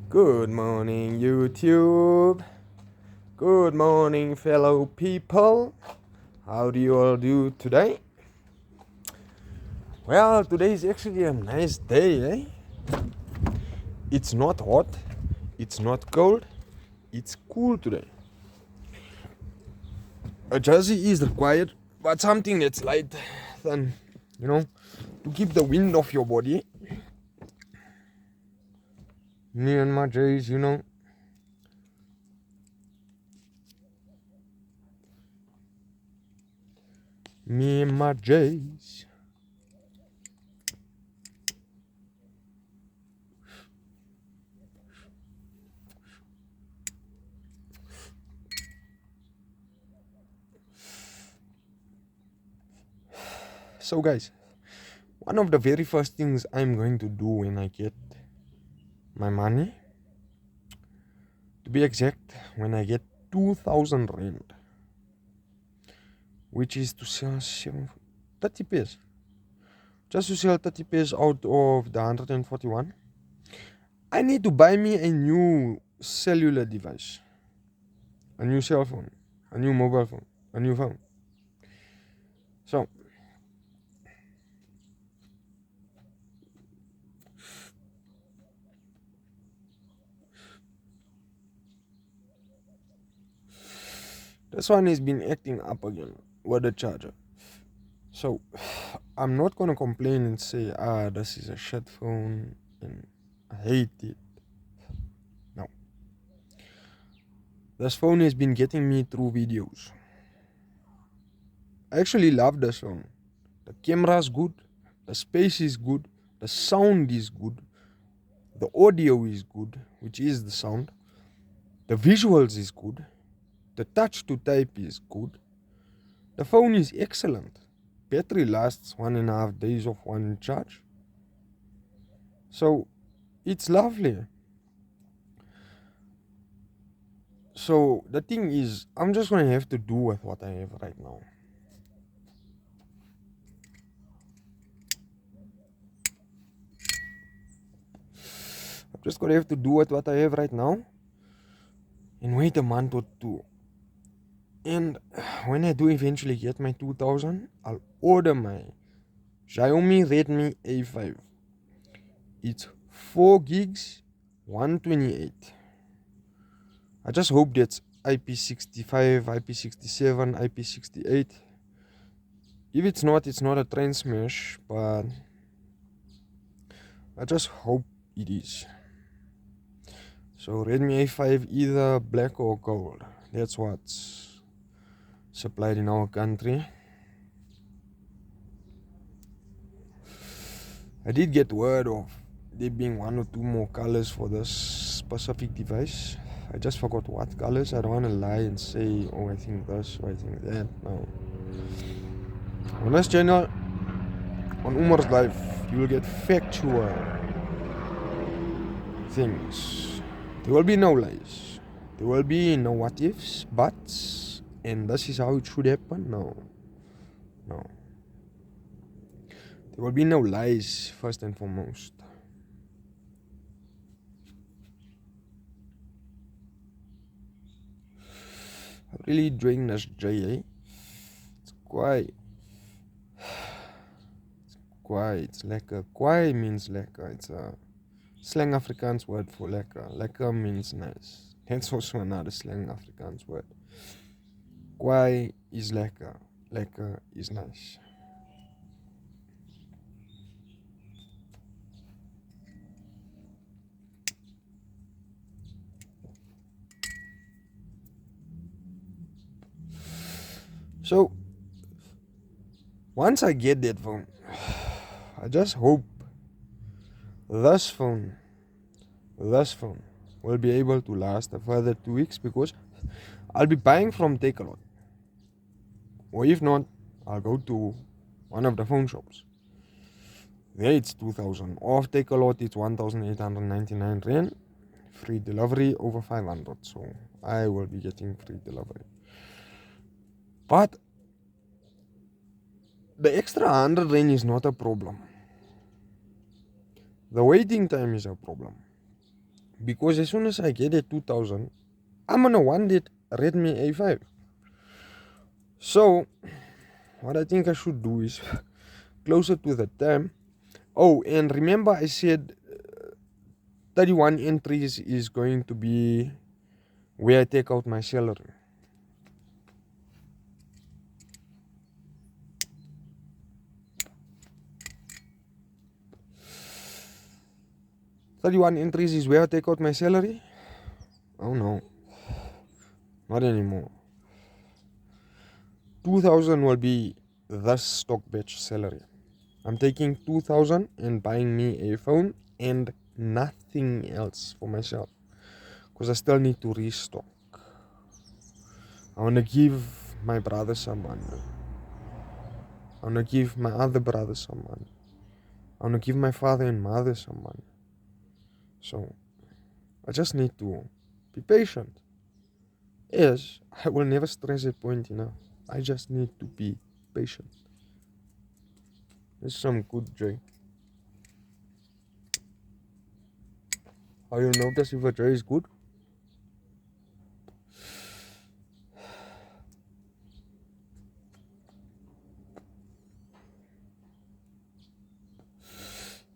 Good morning, YouTube. Good morning, fellow people. How do you all do today? Well, today is actually a nice day, eh? It's not hot, it's not cold, it's cool today. A jersey is required, but something that's light than, to keep the wind off your body. Me and my J's, Me and my J's. So, guys, one of the very first things I'm going to do when I get my money, to be exact, when I get 2,000 rand, which is to sell 30 pairs. Just to sell 30 pairs out of the 141, I need to buy me a new cellular device, a new cell phone, a new mobile phone, a new phone. So, this one has been acting up again with the charger. So, I'm not gonna complain and say, this is a shit phone and I hate it. No. This phone has been getting me through videos. I actually love this phone. The camera is good, the space is good, the sound is good, the audio is good, which is the sound, the visuals is good, the touch to type is good, the phone is excellent. Battery lasts 1.5 days of one charge. So it's lovely. So the thing is, I'm just gonna have to do with what I have right now. I'm just gonna have to do with what I have right now and wait a month or two. And when I do eventually get my 2000, I'll order my Xiaomi Redmi A5. It's 4 gigs, 128. I just hope that's IP65, IP67, IP68. If it's not a train smash, but I just hope it is. So Redmi A5, either black or gold. That's what's supplied in our country. I did get word of there being 1 or 2 more colors for this specific device. I just forgot what colors. I don't want to lie and say, oh, I think this or I think that. No. On this channel, on Umar's Life, you will get factual things. There will be no lies. There will be no what ifs, buts, and this is how it should happen. No. There will be no lies, first and foremost. I'm really enjoying this J, eh? It's lekker. Kwai means lekker. It's a slang Afrikaans word for lekker. Lekker means nice. That's also another slang Afrikaans word. Kwai is lekker. Lekker is nice. So, once I get that phone, I just hope this phone will be able to last a further 2 weeks, because I'll be buying from Takealot. Or if not, I'll go to one of the phone shops. There it's 2,000. Off Takealot it's 1,899 rand. Free delivery over 500. So I will be getting free delivery. But the extra 100 rand is not a problem. The waiting time is a problem. Because as soon as I get that 2000, I'm gonna want that Redmi A5. So what I think I should do is closer to the time. Oh, and remember I said 31 entries is going to be where I take out my salary. "31 entries is where I take out my salary?" Oh no, not anymore. 2000 will be the stock batch salary. I'm taking 2000 and buying me a phone and nothing else for myself, because I still need to restock. I want to give my brother some money. I want to give my other brother some money. I want to give my father and mother some money. So I just need to be patient. Yes, I will never stress that point enough. I just need to be patient. There's some good joy. How you notice if a joy is good?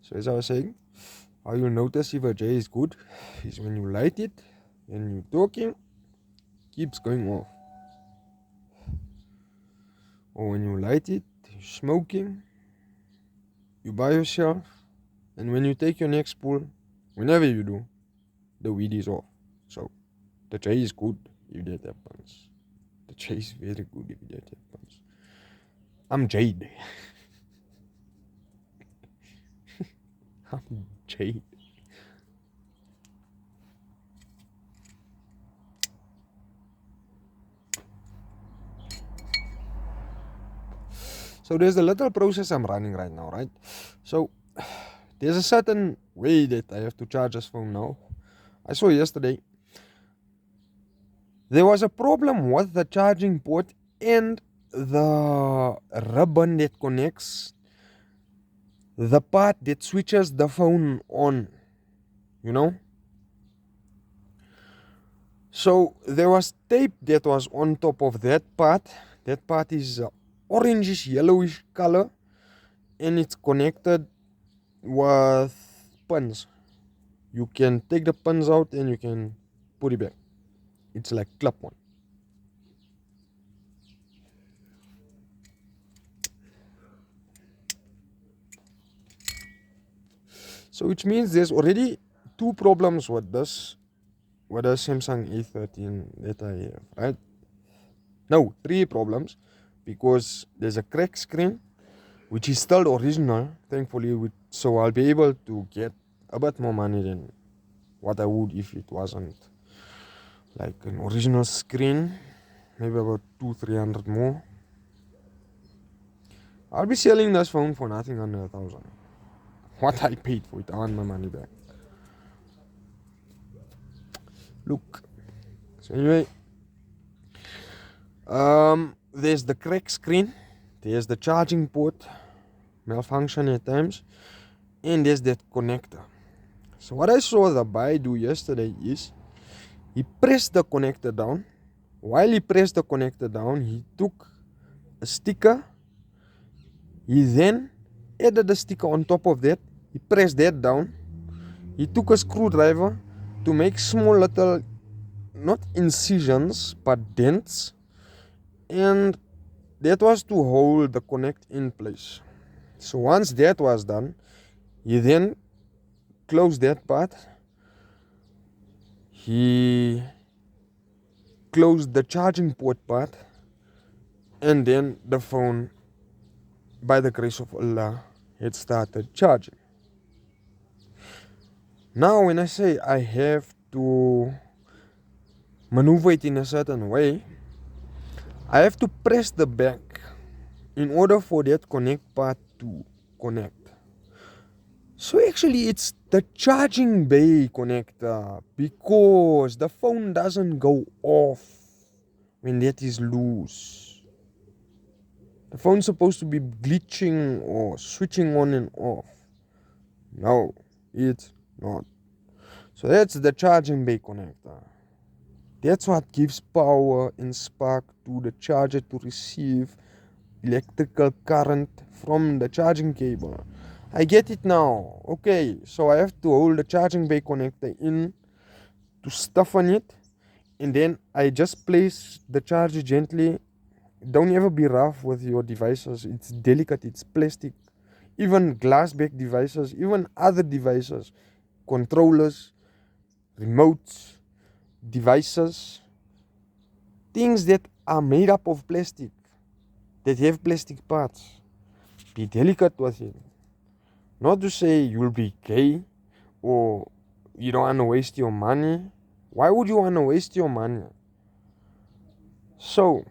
So as I was saying, how you notice if a J is good is when you light it and you talking, keeps going off. Or when you light it, you're smoking, you by yourself, and when you take your next pull, whenever you do, the weed is off. So the J is good if that happens. The J is very good if that happens. I'm Jade. I'm Jade. So there's a little process I'm running right now, right? So there's a certain way that I have to charge this phone now. I saw yesterday there was a problem with the charging port and the ribbon that connects the part that switches the phone on, you know. So there was tape that was on top of that part. That part is orangish yellowish color, and it's connected with pins. You can take the pins out and you can put it back. It's like clip on. So which means there's already two problems with this Samsung A13 that I have, right? No, three problems, because there's a cracked screen, which is still original, thankfully, so I'll be able to get a bit more money than what I would if it wasn't like an original screen, maybe about 200-300 more. I'll be selling this phone for nothing under 1,000. What I paid for it, I want my money back. Look, so anyway, there's the cracked screen, there's the charging port malfunction at times, and there's that connector. So what I saw the guy do yesterday is he pressed the connector down. While he pressed the connector down, he took a sticker. He then added the sticker on top of that. He pressed that down. He took a screwdriver to make small little, not incisions, but dents. And that was to hold the connect in place. So once that was done, he then closed that part. He closed the charging port part, and then the phone, by the grace of Allah, it started charging. Now when I say I have to maneuver it in a certain way, I have to press the back in order for that connect part to connect. So actually it's the charging bay connector, because the phone doesn't go off when that is loose. The phone's supposed to be glitching or switching on and off. No, it's not. So that's the charging bay connector. That's what gives power and spark to the charger to receive electrical current from the charging cable. I get it now. Okay, so I have to hold the charging bay connector in to stuff on it, and then I just place the charger gently. Don't ever be rough with your devices. It's delicate, it's plastic. Even glass back devices, even other devices, controllers, remotes, devices, things that are made up of plastic, that have plastic parts. Be delicate with it. Not to say you'll be gay or you don't want to waste your money. Why would you want to waste your money? So,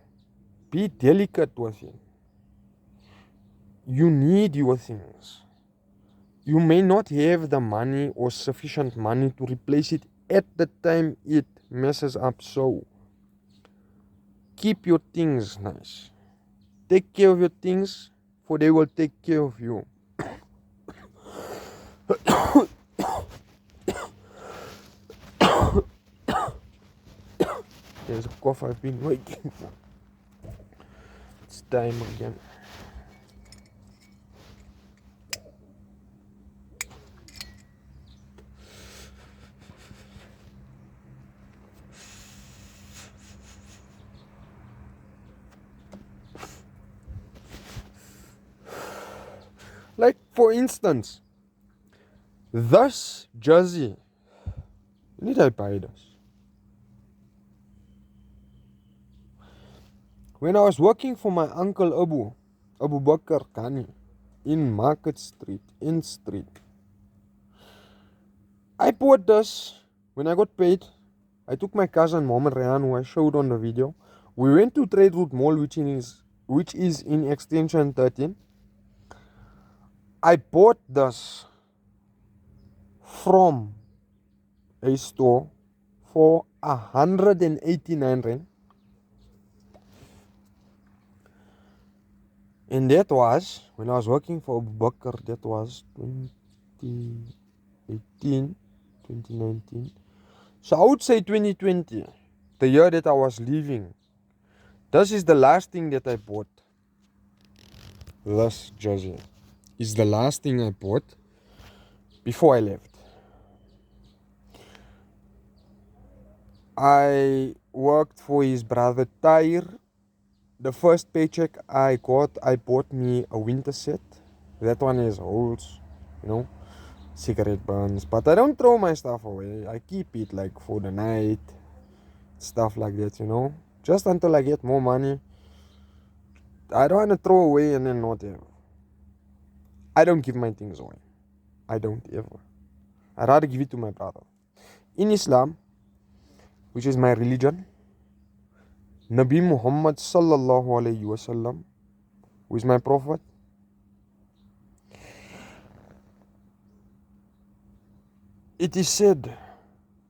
be delicate with it. You need your things. You may not have the money or sufficient money to replace it at the time it messes up. So, keep your things nice. Take care of your things, for they will take care of you. There's a cough I've been waiting for. It's time again. Like, for instance, this jersey. Did I buy this? When I was working for my uncle Abu Bakr Kani, in Market Street, in Street, I bought this when I got paid. I took my cousin Mohammed Rehan, who I showed on the video. We went to Trade Route Mall, which is in Extension 13. I bought this from a store for 189 rand. And that was, when I was working for Abu Bakr, that was 2018, 2019. So I would say 2020, the year that I was leaving. This is the last thing that I bought. This jersey is the last thing I bought before I left. I worked for his brother Tahir. The first paycheck I got, I bought me a winter set. That one has holes, cigarette burns. But I don't throw my stuff away. I keep it like for the night, stuff like that, Just until I get more money. I don't want to throw away and then not have. I don't give my things away. I don't ever. I'd rather give it to my brother. In Islam, which is my religion, Nabi Muhammad sallallahu alayhi wasallam, who is my prophet, it is said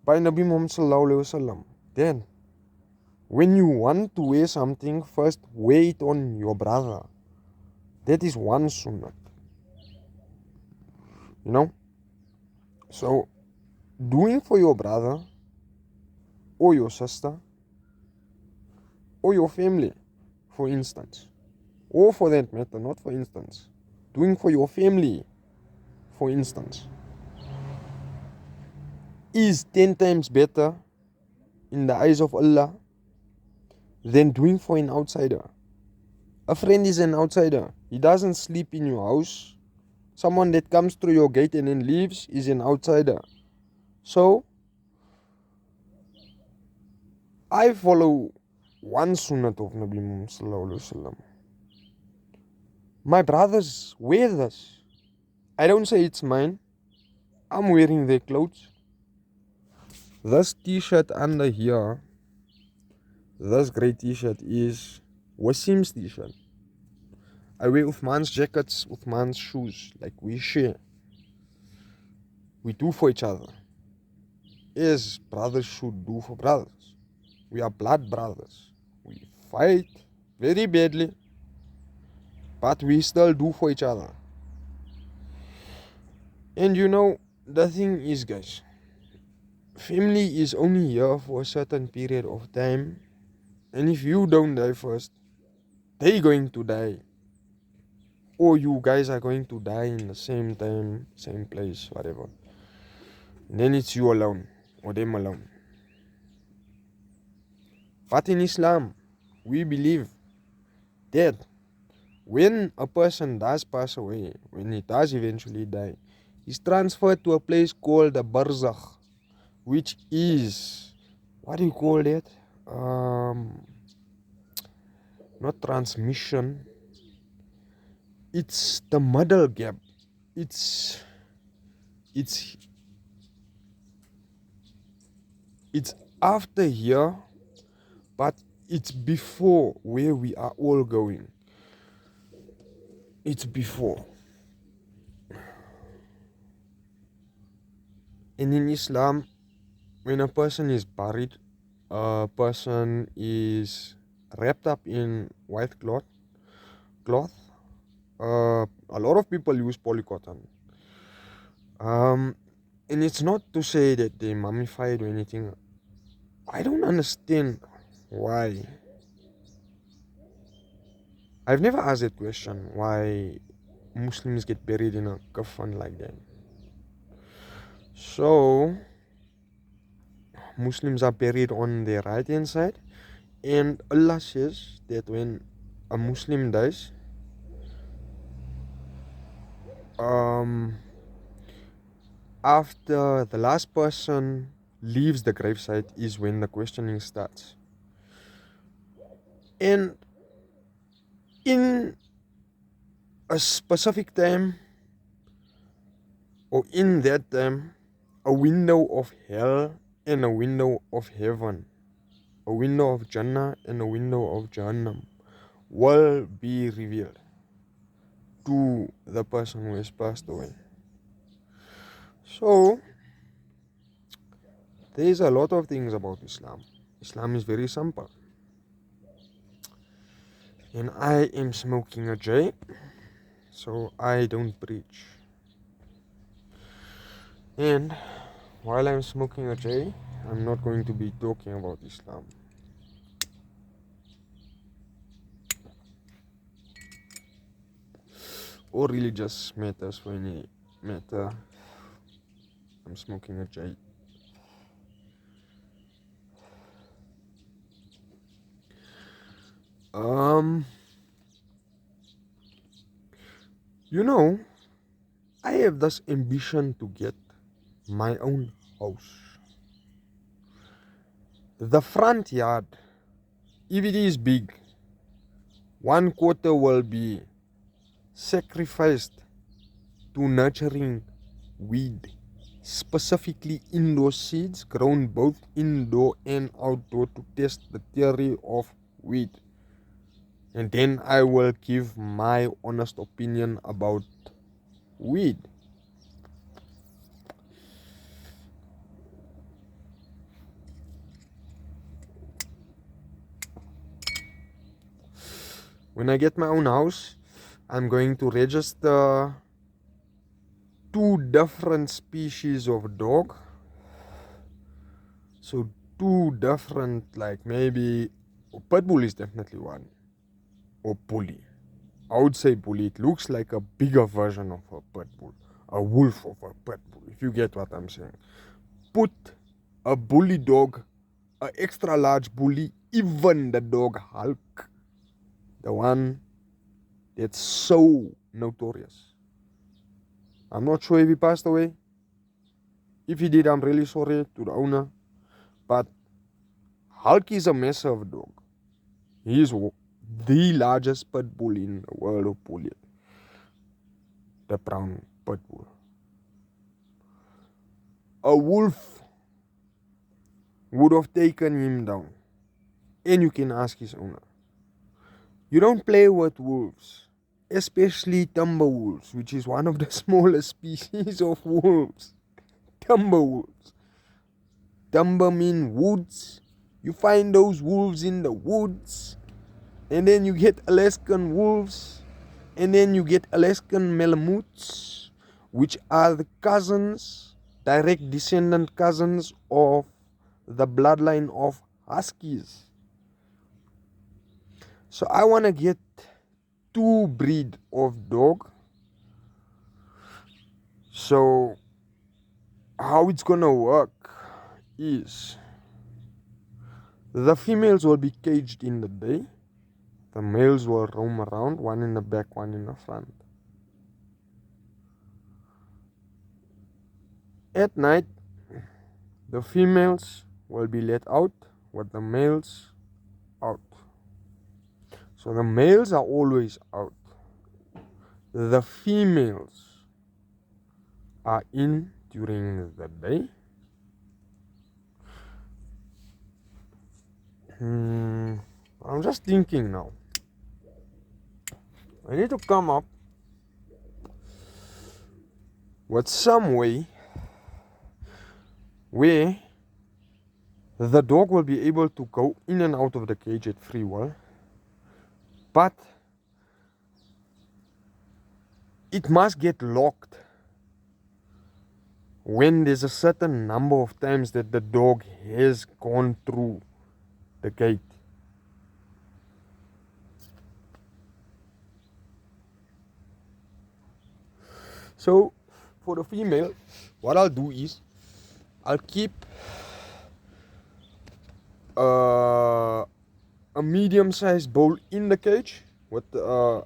by Nabi Muhammad sallallahu alayhi wasallam, then when you want to wear something, first wear it on your brother. That is one sunnah. So doing for your brother or your sister or your family, for instance, or for that matter, not for instance, doing for your family, for instance, is 10 times better in the eyes of Allah than doing for an outsider. A friend is an outsider. He doesn't sleep in your house. Someone that comes through your gate and then leaves is an outsider. So, I follow one sunnah of Nabi Muhammad sallallahu alaihi wasallam. My brothers wear this. I don't say it's mine. I'm wearing their clothes. This t-shirt under here, this grey t-shirt is Wasim's t-shirt. I wear Uthman's jackets, Uthman's shoes. Like, we share. We do for each other. As brothers should do for brothers. We are blood brothers. We fight very badly, but we still do for each other. And the thing is, guys, family is only here for a certain period of time, and if you don't die first, they're going to die, or you guys are going to die in the same time, same place, whatever. And then it's you alone or them alone. But in Islam, we believe that when a person does pass away, when he does eventually die, he's transferred to a place called the barzakh, which is, what do you call that? Not transmission. It's the middle gap. It's after here, but it's before where we are all going. It's before. And in Islam, when a person is buried, a person is wrapped up in white cloth. A lot of people use polycotton. And it's not to say that they mummified or anything. I don't understand why. I've never asked that question, why Muslims get buried in a coffin like that. So, Muslims are buried on their right hand side, and Allah says that when a Muslim dies, after the last person leaves the gravesite is when the questioning starts. And in a specific time, or in that time, a window of hell and a window of heaven, a window of Jannah and a window of Jahannam will be revealed to the person who has passed away. So, there's a lot of things about Islam. Islam is very simple. And I am smoking a J, so I don't preach. And while I'm smoking a J, I'm not going to be talking about Islam. Or religious matters for any matter. I'm smoking a J. You know, I have this ambition to get my own house. The front yard, if it is big, 1/4 will be sacrificed to nurturing weed, specifically indoor seeds grown both indoor and outdoor to test the theory of weed. And then I will give my honest opinion about weed. When I get my own house, I'm going to register 2 different species of dog. So 2 different, like maybe pit bull is definitely one, or bully. I would say bully. It looks like a bigger version of a pit bull, a wolf of a pit bull, if you get what I'm saying. Put a bully dog, an extra large bully, even the dog Hulk, the one that's so notorious. I'm not sure if he passed away. If he did, I'm really sorry to the owner. But Hulk is a massive dog. He is the largest pit bull in the world of bully. The brown pit bull. A wolf would have taken him down. And you can ask his owner. You don't play with wolves, especially timber wolves, which is one of the smallest species of wolves. Timber wolves. Timber mean woods. You find those wolves in the woods. And then you get Alaskan wolves. And then you get Alaskan malamutes, which are the cousins, direct descendant cousins of the bloodline of huskies. So I want to get 2 breed of dog. So how it's gonna work is the females will be caged in the day. The males will roam around, one in the back, one in the front. At night, the females will be let out with the males out. So the males are always out. The females are in during the day. I'm just thinking now. I need to come up with some way where the dog will be able to go in and out of the cage at free will, but it must get locked when there's a certain number of times that the dog has gone through the gate. So for the female, what I'll do is I'll keep a medium-sized bowl in the cage with a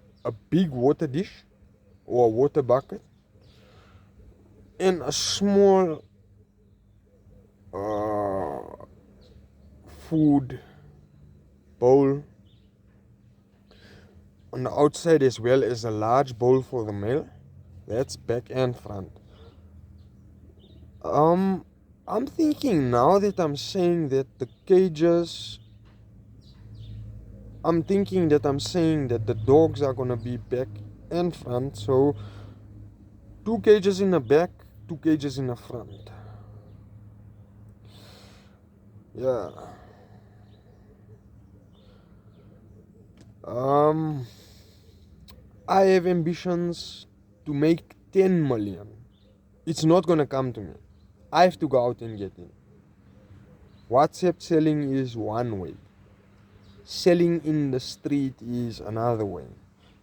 big water dish or a water bucket and a small food bowl on the outside, as well as a large bowl for the male. That's back and front. I'm thinking now that I'm saying that the cages, I'm thinking that I'm saying that the dogs are gonna be back and front. So 2 cages in the back, 2 cages in the front. Yeah. I have ambitions to make 10 million. It's not gonna come to me. I have to go out and get it. WhatsApp selling is one way. Selling in the street is another way.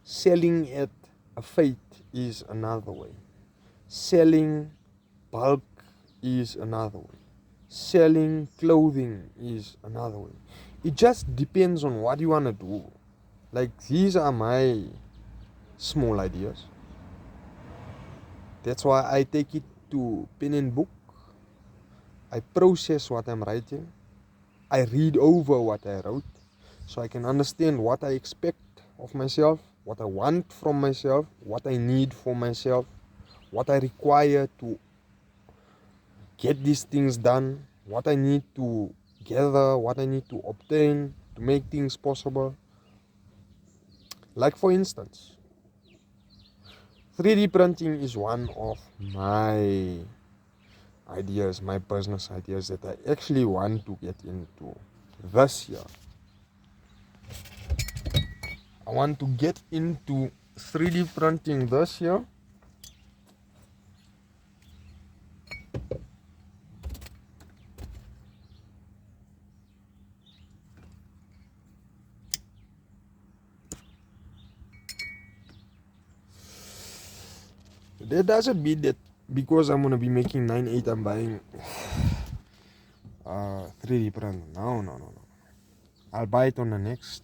Selling at a fete is another way. Selling bulk is another way. Selling clothing is another way. It just depends on what you want to do. Like, these are my small ideas. That's why I take it to pen and book. I process what I'm writing. I read over what I wrote so I can understand what I expect of myself, what I want from myself, what I need for myself, what I require to get these things done, what I need to gather, what I need to obtain to make things possible. Like, for instance, 3D printing is one of my ideas, my business ideas that I actually want to get into this year. I want to get into 3D printing this year. That doesn't mean that because I'm gonna be making 9.8 I'm buying 3D print. No. I'll buy it on the next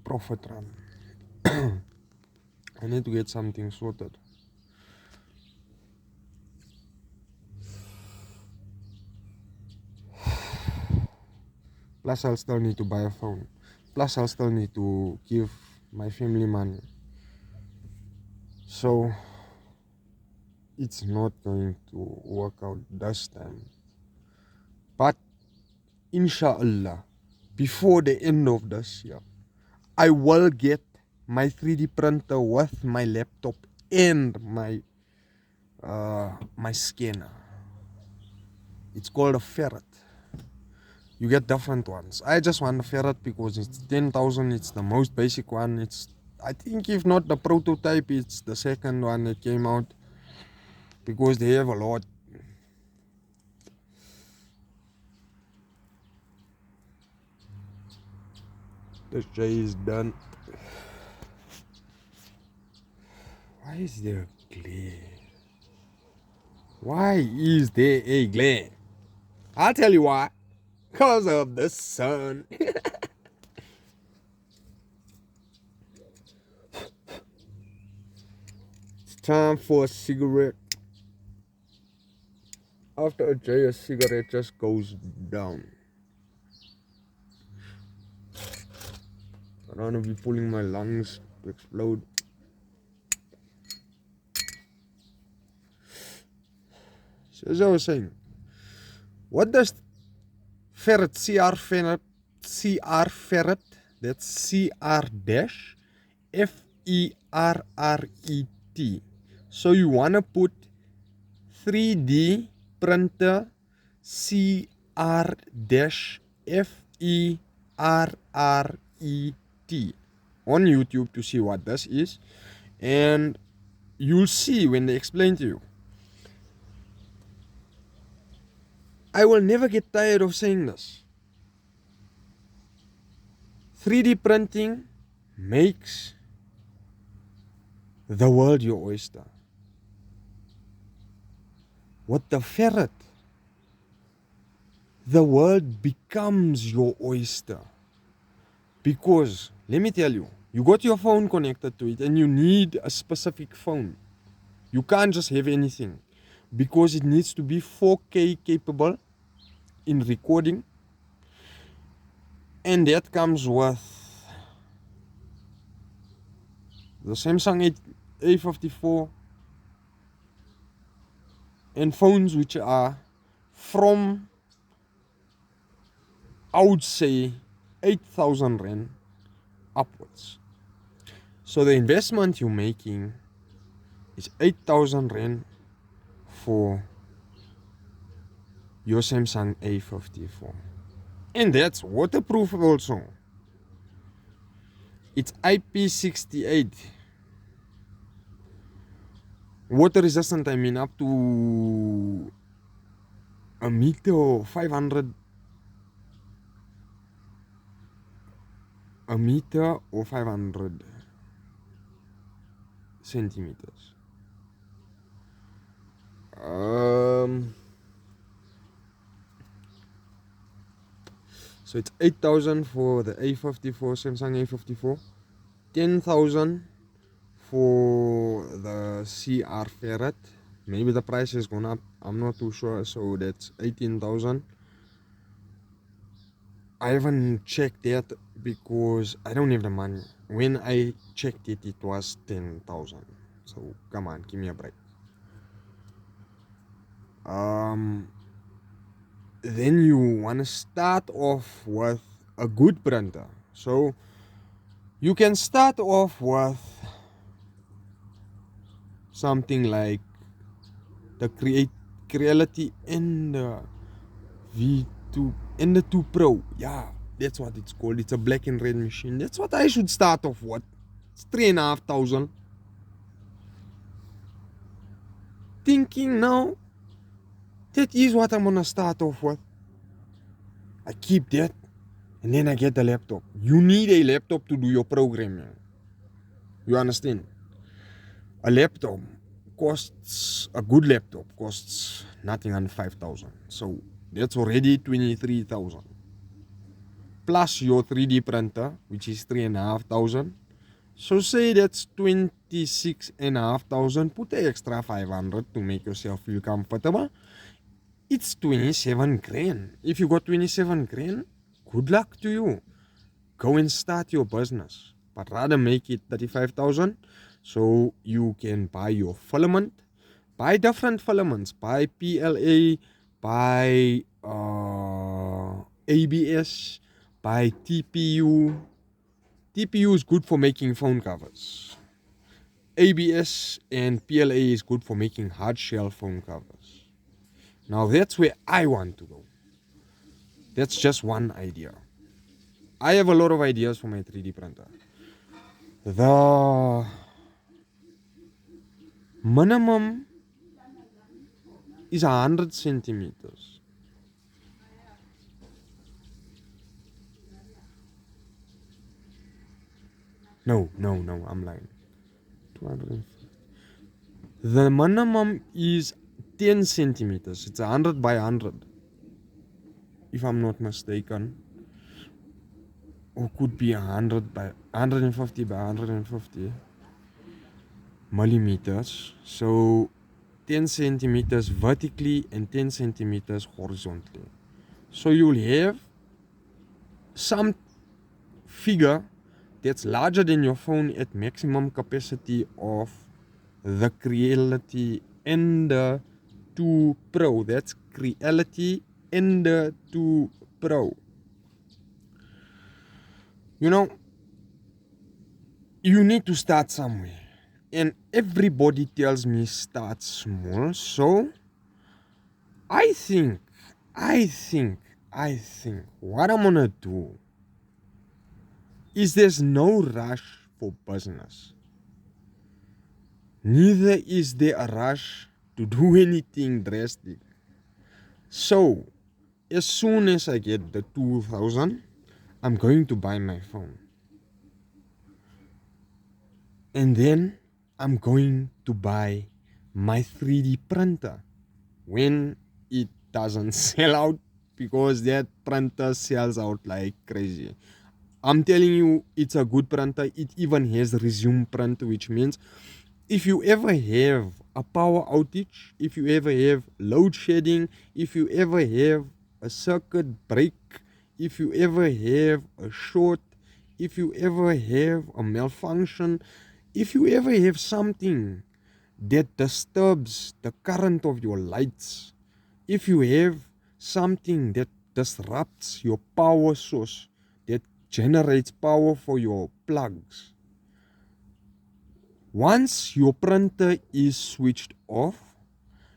profit run. I need to get something sorted. Plus I'll still need to buy a phone. Plus I'll still need to give my family money. So it's not going to work out this time. But inshallah, before the end of this year, I will get my 3D printer with my laptop and my scanner. It's called a Ferret. You get different ones. I just want a Ferret because it's 10,000. It's the most basic one. I think if not the prototype, it's the second one that came out. because they have a lot. This J is done. Why is there a glare? Why is there a glare? I'll tell you why. Because of the sun. It's time for a cigarette. After a J, a cigarette just goes down. I don't want to be pulling my lungs to explode. So as I was saying, what does ferret, CR ferret, that's CR dash FERRET. So you want to put 3D printer CR dash FERRET on YouTube to see what this is, and you'll see when they explain to you. I will never get tired of saying this. 3D printing makes the world your oyster. With the ferret, the world becomes your oyster. Because, let me tell you, you got your phone connected to it and you need a specific phone. You can't just have anything. Because it needs to be 4K capable in recording. And that comes with the Samsung A54 and phones which are from, I would say, 8,000 Rand upwards. So the investment you're making is 8,000 Rand for your Samsung A54. And that's waterproof also. It's IP68. Water resistant, I mean, up to a meter or 500. A meter or 500 centimeters. So it's 8,000 for the A54, Samsung A54, 10,000 for the CR ferret. Maybe the price has gone up, I'm not too sure, so that's 18,000. I haven't checked that because I don't have the money. When I checked it, it was 10,000. So come on, give me a break. Then you want to start off with a good printer. So you can start off with something like the Creality and the V2 and the 2 Pro. Yeah, that's what it's called. It's a black and red machine. That's what I should start off with. It's 3,500. Thinking now, that is what I'm gonna start off with. I keep that, and then I get the laptop. You need a laptop to do your programming. You understand? A laptop costs, a good laptop costs nothing under 5,000. So that's already 23,000. Plus your 3D printer, which is 3,500. So say that's 26,500. Put the extra 500 to make yourself feel comfortable. It's 27 grand. If you got 27 grand, good luck to you. Go and start your business. But rather make it 35,000 so you can buy your filament. Buy different filaments. Buy PLA, buy ABS, buy TPU. TPU is good for making phone covers. ABS and PLA is good for making hard shell phone covers. Now that's where I want to go. That's just one idea. I have a lot of ideas for my 3D printer. The minimum is 100 centimeters. No, I'm lying. 250. The minimum is 10 centimeters. It's 100 by 100, if I'm not mistaken. Or could be 100 by 150 by 150 millimeters. So 10 centimeters vertically and 10 centimeters horizontally. So you'll have some figure that's larger than your phone at maximum capacity of the Creality Ender 2 Pro. That's Creality Ender 2 Pro. You know, you need to start somewhere. And everybody tells me start small. So I think what I'm gonna do is there's no rush for business. Neither is there a rush to do anything drastic. So, as soon as I get the 2000, I'm going to buy my phone. And then I'm going to buy my 3D printer when it doesn't sell out, because that printer sells out like crazy. I'm telling you, it's a good printer. It even has resume print, which means if you ever have a power outage, if you ever have load shedding, if you ever have a circuit break, if you ever have a short, if you ever have a malfunction, if you ever have something that disturbs the current of your lights, if you have something that disrupts your power source, that generates power for your plugs, once your printer is switched off,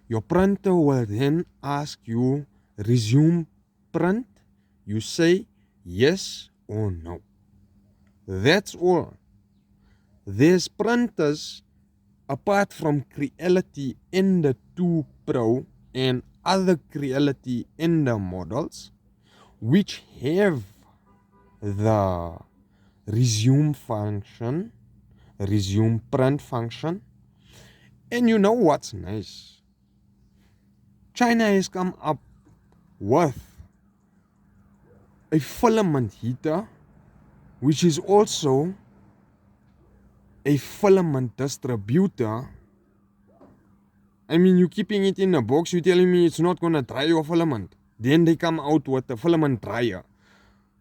your printer will then ask you, resume print. You say yes or no. That's all. There's printers apart from Creality Ender 2 Pro and other Creality Ender models which have the resume function, resume print function. And you know what's nice? China has come up with a filament heater, which is also a filament distributor. I mean, you're keeping it in a box, you're telling me it's not going to dry your filament. Then they come out with a filament dryer.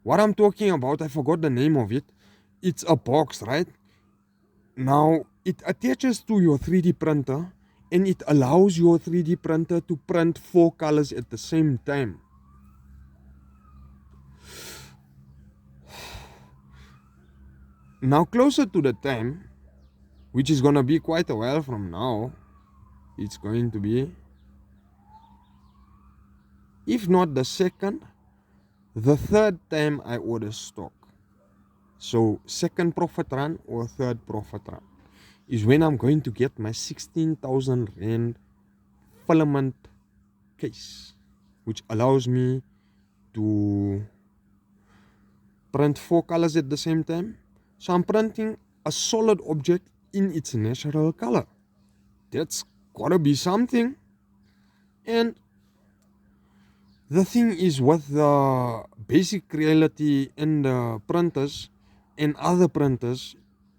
What I'm talking about, I forgot the name of it. It's a box, right? Now, it attaches to your 3D printer and it allows your 3D printer to print 4 colors at the same time. Now, closer to the time, which is going to be quite a while from now, it's going to be, if not the second, the third time I order stock. So, second profit run or third profit run is when I'm going to get my 16,000 Rand filament case, which allows me to print 4 colors at the same time. So I'm printing a solid object in its natural color. That's gotta be something. And the thing is, with the basic Creality and the printers and other printers,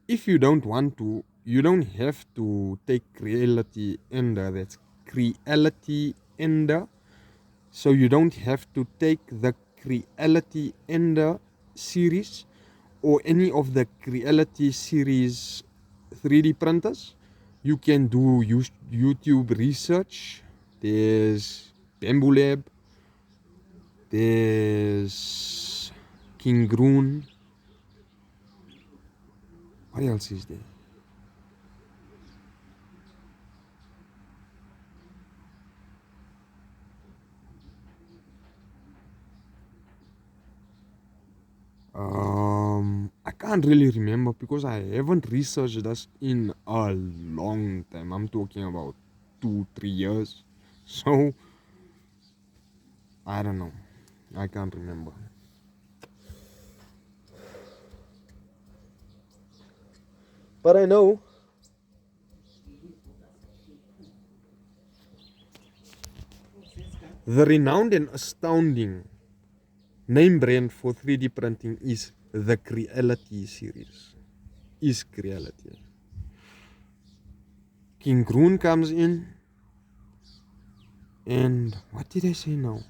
if you don't want to, you don't have to take Creality Ender. That's Creality Ender. So you don't have to take the Creality Ender series or any of the Creality series 3D printers. You can do YouTube research. There's Bamboo Lab. There's King Groon. What else is there? I can't really remember because I haven't researched this in a long time. I'm talking about 2-3 years. So, I don't know. I can't remember. But I know the renowned and astounding name brand for 3D printing is the Creality series. Is Creality. King Groen comes in, and what did I say now?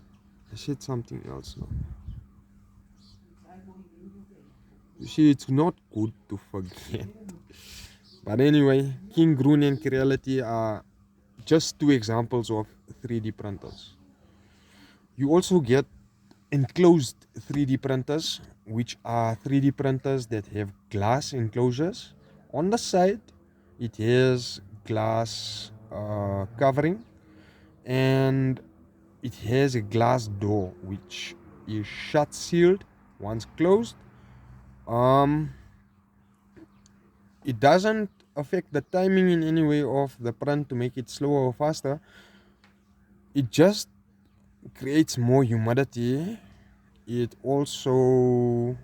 I said something else now. You see, it's not good to forget. But anyway, King Groen and Creality are just two examples of 3D printers. You also get enclosed 3D printers, which are 3D printers that have glass enclosures. On the side, it has glass covering, and it has a glass door which is shut sealed once closed. It doesn't affect the timing in any way of the print to make it slower or faster. It just creates more humidity. It also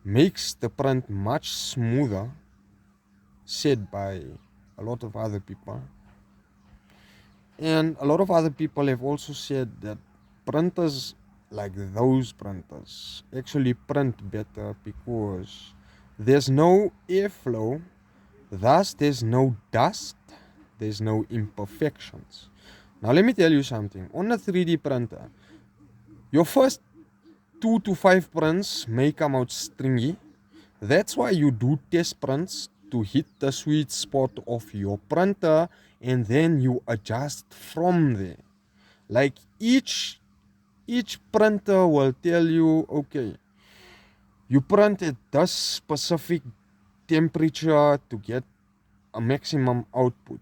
makes the print much smoother, said by a lot of other people. And a lot of other people have also said that printers like those printers actually print better because there's no airflow, thus there's no dust, there's no imperfections. Now let me tell you something. On a 3D printer, your first 2 to 5 prints may come out stringy. That's why you do test prints to hit the sweet spot of your printer, and then you adjust from there. Like each printer will tell you, okay, you print at this specific temperature to get a maximum output.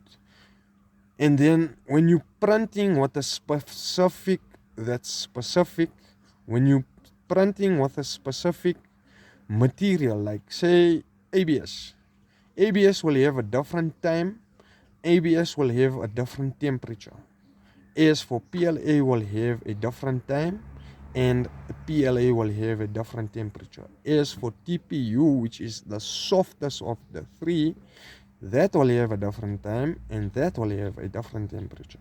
And then when you printing with a specific when you printing with a specific material, like say ABS will have a different time, ABS will have a different temperature. As for PLA will have a different time, and PLA will have a different temperature. As for TPU, which is the softest of the three, that will have a different time, and that will have a different temperature.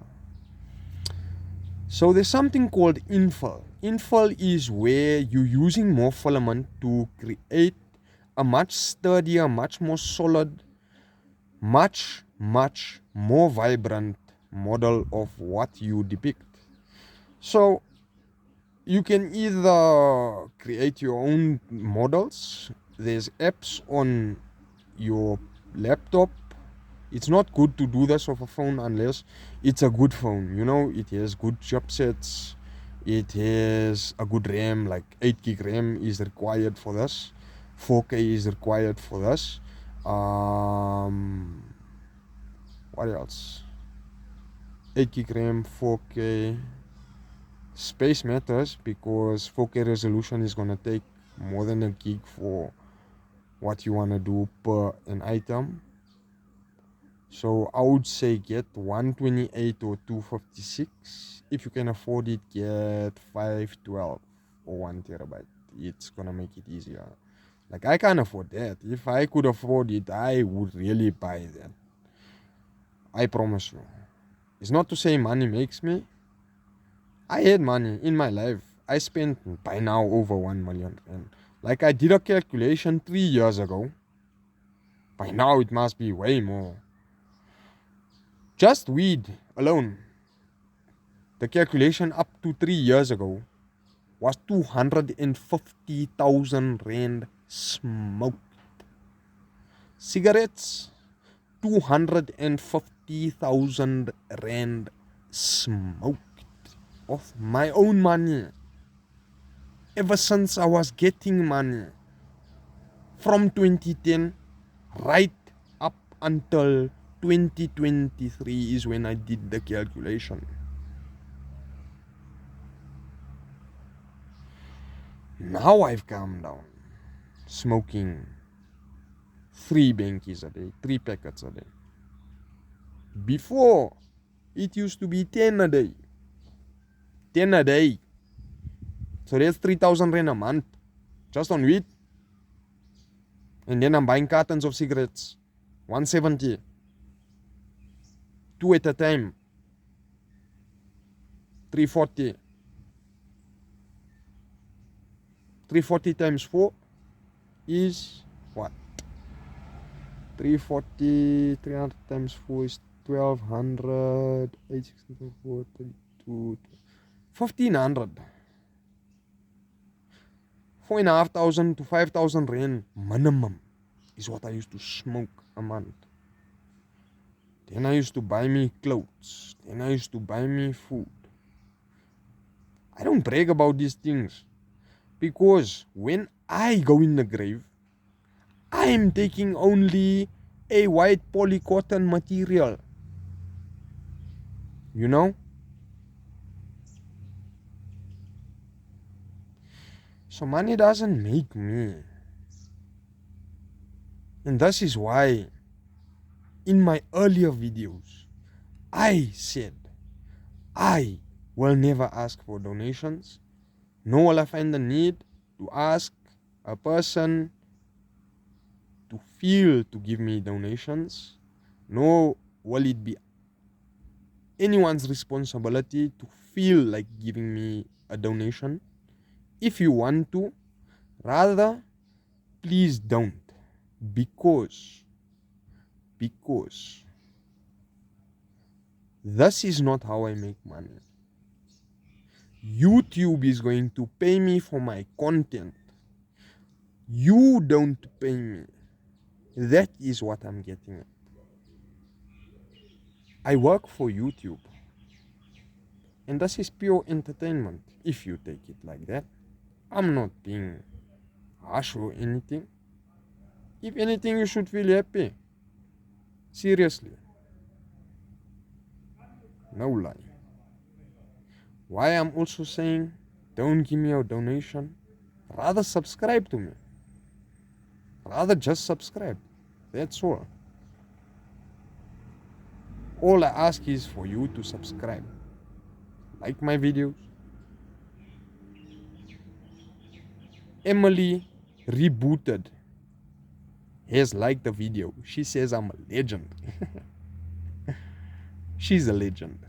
So there's something called infill. Infill is where you're using more filament to create a much sturdier, much more solid, much more vibrant model of what you depict. So you can either create your own models. There's apps on your laptop. It's not good to do this off a phone unless it's a good phone. You know, it has good chipsets. It has a good RAM, like 8 gig RAM is required for this. 4K is required for this. What else? 8 gig RAM, 4K. Space matters because 4K resolution is gonna take more than a gig for what you wanna do per an item. So I would say get 128 or 256. If you can afford it, get 512 or 1 terabyte. It's gonna make it easier. Like I can't afford that. If I could afford it, I would really buy that. I promise you. It's not to say money makes me. I had money in my life. I spent by now over 1 million rand. Like I did a calculation 3 years ago. By now it must be way more. Just weed alone, the calculation up to 3 years ago was 250,000 rand smoked. Cigarettes, 250,000 rand smoked of my own money. Ever since I was getting money from 2010 right up until 2023 is when I did the calculation. Now I've calmed down, smoking 3 bankies a day, 3 packets a day. Before, It used to be 10 a day. 10 a day. So that's 3,000 rand a month. Just on weed. And then I'm buying cartons of cigarettes. 170. 2 at a time. 340. 340 times 4 is what? 340, 300 times 4 is 1,200. 864, 32, 1,500. 4,500 to 5,000 rand minimum is what I used to smoke a month. Then I used to buy me clothes. Then I used to buy me food. I don't brag about these things because when I go in the grave, I am taking only a white polycotton material. You know? So money doesn't make me. And this is why in my earlier videos, I said I will never ask for donations, nor will I find the need to ask a person to feel to give me donations, nor will it be anyone's responsibility to feel like giving me a donation. If you want to, rather, please don't. Because this is not how I make money. YouTube is going to pay me for my content. You don't pay me. That is what I'm getting at. I work for YouTube. And this is pure entertainment, if you take it like that. I'm not being harsh or anything. If anything, you should feel happy. Seriously. No lie. Why I'm also saying, don't give me a donation. Rather subscribe to me. Rather just subscribe. That's all. All I ask is for you to subscribe. Like my videos. Emily Rebooted has liked the video. She says I'm a legend. She's a legend.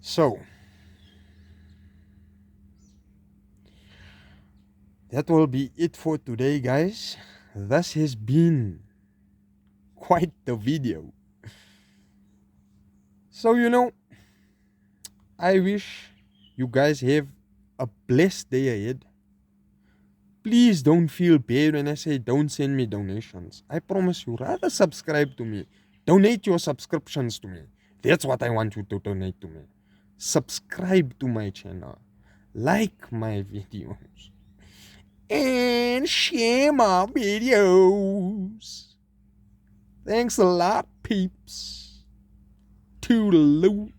So, that will be it for today, guys. This has been quite the video. So, I wish you guys have a blessed day ahead. Please don't feel bad when I say don't send me donations. I promise you, rather subscribe to me. Donate your subscriptions to me. That's what I want you to donate to me. Subscribe to my channel. Like my videos. And share my videos. Thanks a lot, peeps. Toodaloo.